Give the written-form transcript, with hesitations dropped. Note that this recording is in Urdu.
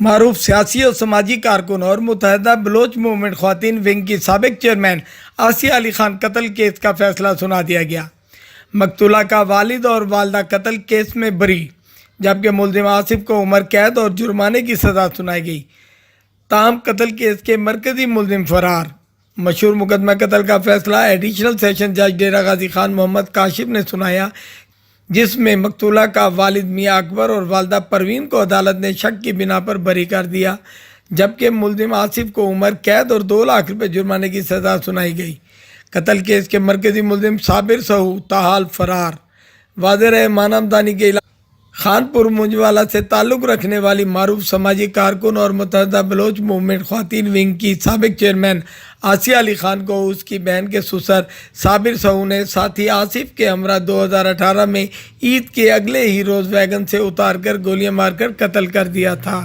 معروف سیاسی اور سماجی کارکن اور متحدہ بلوچ موومنٹ خواتین ونگ کی سابق چیئرمین آسیہ علی خان قتل کیس کا فیصلہ سنا دیا گیا۔ مقتولہ کا والد اور والدہ قتل کیس میں بری، جبکہ ملزم آصف کو عمر قید اور جرمانے کی سزا سنائی گئی۔ تاہم قتل کیس کے مرکزی ملزم فرار۔ مشہور مقدمہ قتل کا فیصلہ ایڈیشنل سیشن جج ڈیرہ غازی خان محمد کاشف نے سنایا، جس میں مقتولہ کا والد میاں اکبر اور والدہ پروین کو عدالت نے شک کی بنا پر بری کر دیا، جبکہ ملزم آصف کو عمر قید اور 2 لاکھ روپے جرمانے کی سزا سنائی گئی۔ قتل کیس کے مرکزی ملزم صابر سہو تاحال فرار۔ واضح رہے مانامدانی کے علاقے خانپور منجوالا سے تعلق رکھنے والی معروف سماجی کارکن اور متحدہ بلوچ موومنٹ خواتین ونگ کی سابق چیئرمین آسیہ علی خان کو اس کی بہن کے سسر صابر سہو نے ساتھی آصف کے ہمراہ 2018 میں عید کے اگلے ہی روز ویگن سے اتار کر گولیاں مار کر قتل کر دیا تھا۔